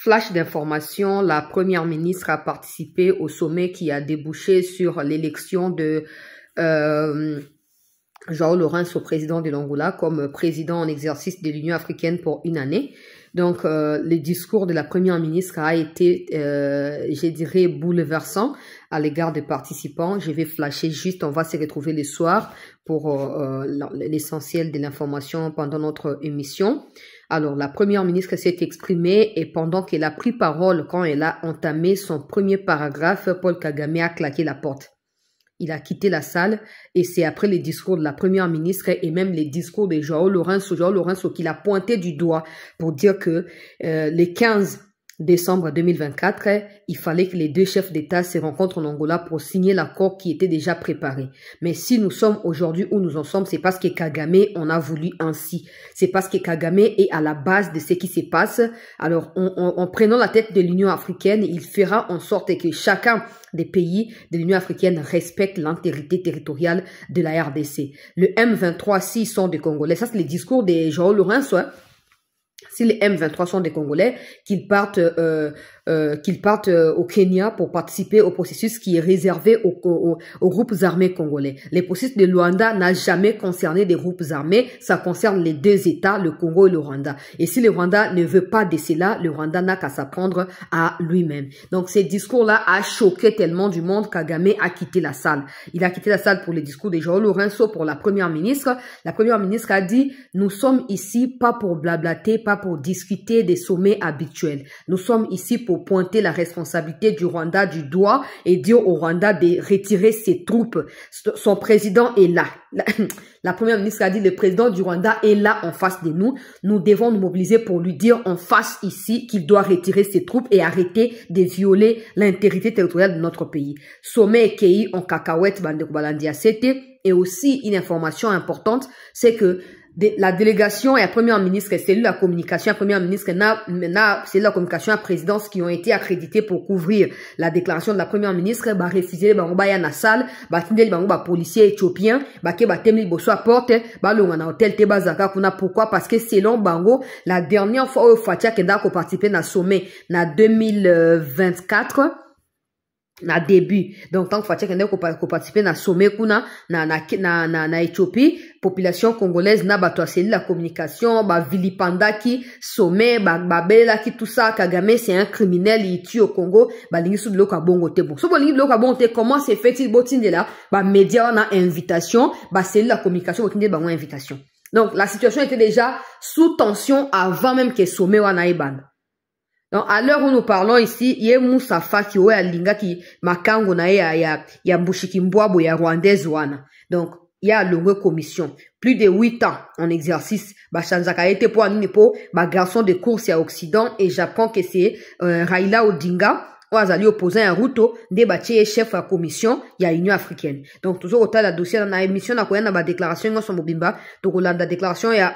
Flash d'information, la première ministre a participé au sommet qui a débouché sur l'élection de João Lourenço, président de l'Angola, comme président en exercice de l'Union africaine pour une année. Donc, le discours de la première ministre a été, je dirais, bouleversant à l'égard des participants. Je vais flasher juste, on va se retrouver le soir pour l'essentiel de l'information pendant notre émission. Alors, la première ministre s'est exprimée et pendant qu'elle a pris parole, quand elle a entamé son premier paragraphe, Paul Kagame a claqué la porte. Il a quitté la salle et c'est après les discours de la première ministre et même les discours de João Lourenço qu'il a pointé du doigt pour dire que le 15 décembre 2024, il fallait que les deux chefs d'État se rencontrent en Angola pour signer l'accord qui était déjà préparé. Mais si nous sommes aujourd'hui où nous en sommes, c'est parce que Kagame en a voulu ainsi. C'est parce que Kagame est à la base de ce qui se passe. Alors, en prenant la tête de l'Union africaine, il fera en sorte que chacun des pays de l'Union africaine respecte l'intégrité territoriale de la RDC. Le M23, s'ils sont des Congolais, ça c'est le discours de João Lourenço, si les M23 sont des Congolais, qu'ils partent au Kenya pour participer au processus qui est réservé aux groupes armés congolais. Le processus de Luanda n'a jamais concerné des groupes armés, ça concerne les deux États, le Congo et le Rwanda. Et si le Rwanda ne veut pas de cela, le Rwanda n'a qu'à s'apprendre à lui-même. Donc ces discours-là a choqué tellement du monde, Kagame a quitté la salle. Il a quitté la salle pour les discours de João Lourenço, pour la première ministre. La première ministre a dit, nous sommes ici pas pour blablater, pas pour discuter des sommets habituels. Nous sommes ici pour pointer la responsabilité du Rwanda du doigt et dire au Rwanda de retirer ses troupes. Son président est là. La première ministre a dit, le président du Rwanda est là en face de nous. Nous devons nous mobiliser pour lui dire en face ici qu'il doit retirer ses troupes et arrêter de violer l'intégrité territoriale de notre pays. Sommet Kei en cacahuète, Bande Kubalandia, c'était. Et aussi une information importante, c'est que la délégation et la première ministre, c'est la communication, la première ministre, c'est la communication à présidence qui ont été accrédités pour couvrir la déclaration de la première ministre, bah, refuser, bah, on va y aller à la salle, bah, tindel, bah, policier éthiopien, bah, que, bah, temli, bosso à porte, bah, l'on a hôtel, te, bazaka, kuna, pourquoi? Parce que selon Bango, la dernière fois où Fatia Kenda a participé à sommet, na 2024, na début. Donc, tant que Fatia Kenda a participé à sommet, kuna, na Éthiopie, population congolaise n'a pas la communication, bah vilipanda qui sommet, bah bela qui tout ça, Kagame c'est un criminel, il tue au Congo, bah lingi sous de l'eau kabongo te bon. So bon lingi de l'eau kabongo te comment c'est fait-il botin de là, bah média on a invitation, bah c'est la communication botin de bah invitation. Donc la situation était déjà sous tension avant même que sommet wana iban. Donc, à l'heure où nous parlons ici, il y a Moussa Faki, ou Linga qui, makango na ya Mbushikimboabo, ya Rwandaise wana. Donc, il y a longue commission. Plus de 8 ans en exercice. Bachanzaka a été pour un nipo, garçon de course à Occident, et j'apprends que c'est, Raila Odinga, ou Azali opposé à Ruto, débattu chef à commission, il y a Union africaine. Donc, toujours au la dossier, dans la émission, na koyana ba déclaration, nous sommes bimba. Donc, la déclaration, il y a,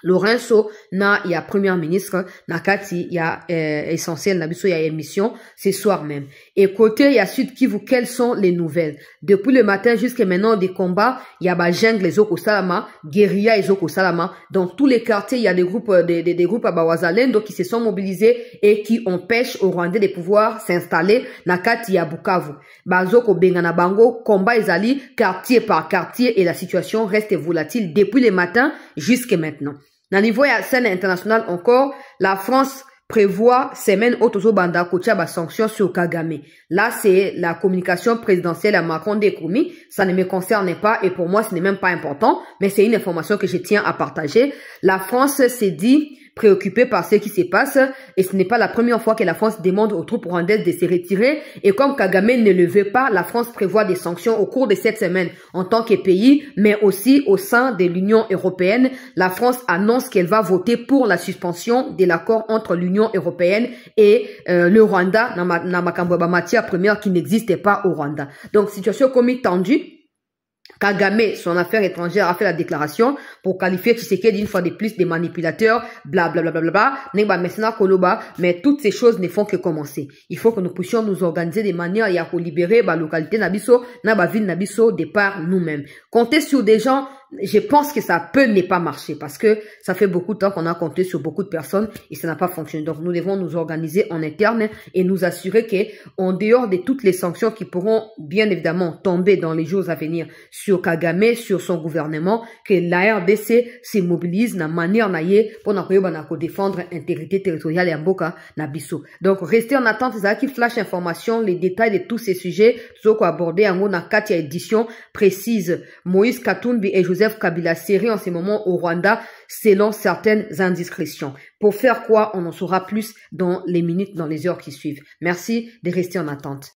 Lourenço na ya première ministre na kati ya essentiel na biso ya émission ce soir même. Et côté ya Sud Kivu, quelles sont les nouvelles? Depuis le matin jusqu'à maintenant des combats, il y a ba jungle les Oko Salama, guérilla les Oko Salama. Dans tous les quartiers, il y a des groupes des groupes à Bawazalendo qui se sont mobilisés et qui empêchent aux Rwandais de pouvoir s'installer na kati ya Bukavu. Bazoko Bengana Bango, combat ezali quartier par quartier et la situation reste volatile depuis le matin jusqu'à maintenant. Dans le niveau de la scène internationale encore, la France prévoit semaine autozo banda kocha ba sanctions sur Kagame. Là, c'est la communication présidentielle à Macron Dékoumi. Ça ne me concerne pas et pour moi, ce n'est même pas important, mais c'est une information que je tiens à partager. La France s'est dit préoccupée par ce qui se passe et ce n'est pas la première fois que la France demande aux troupes rwandaises de se retirer et comme Kagame ne le veut pas, la France prévoit des sanctions au cours de cette semaine en tant que pays, mais aussi au sein de l'Union européenne. La France annonce qu'elle va voter pour la suspension de l'accord entre l'Union européenne et le Rwanda dans ma matière première qui n'existait pas au Rwanda. Donc, situation comme tendue. Kagame, son affaire étrangère, a fait la déclaration pour qualifier Tshisekedi d'une fois de plus des manipulateurs, blablabla, mais toutes ces choses ne font que commencer. Il faut que nous puissions nous organiser de manière à libérer la localité Nabiso, la ville Nabiso de par nous-mêmes. Compter sur des gens je pense que ça peut ne pas marcher parce que ça fait beaucoup de temps qu'on a compté sur beaucoup de personnes et ça n'a pas fonctionné. Donc, nous devons nous organiser en interne et nous assurer que, en dehors de toutes les sanctions qui pourront bien évidemment tomber dans les jours à venir sur Kagame, sur son gouvernement, que la RDC se mobilise na manière naie pour défendre l'intégrité territoriale et Mboka na biso. Donc, restez en attente des qui flash information, les détails de tous ces sujets, tout ce aborder en na Katia édition précise. Moïse Katumbi et Joseph Kabila série en ce moment au Rwanda selon certaines indiscrétions. Pour faire quoi, on en saura plus dans les minutes, dans les heures qui suivent. Merci de rester en attente.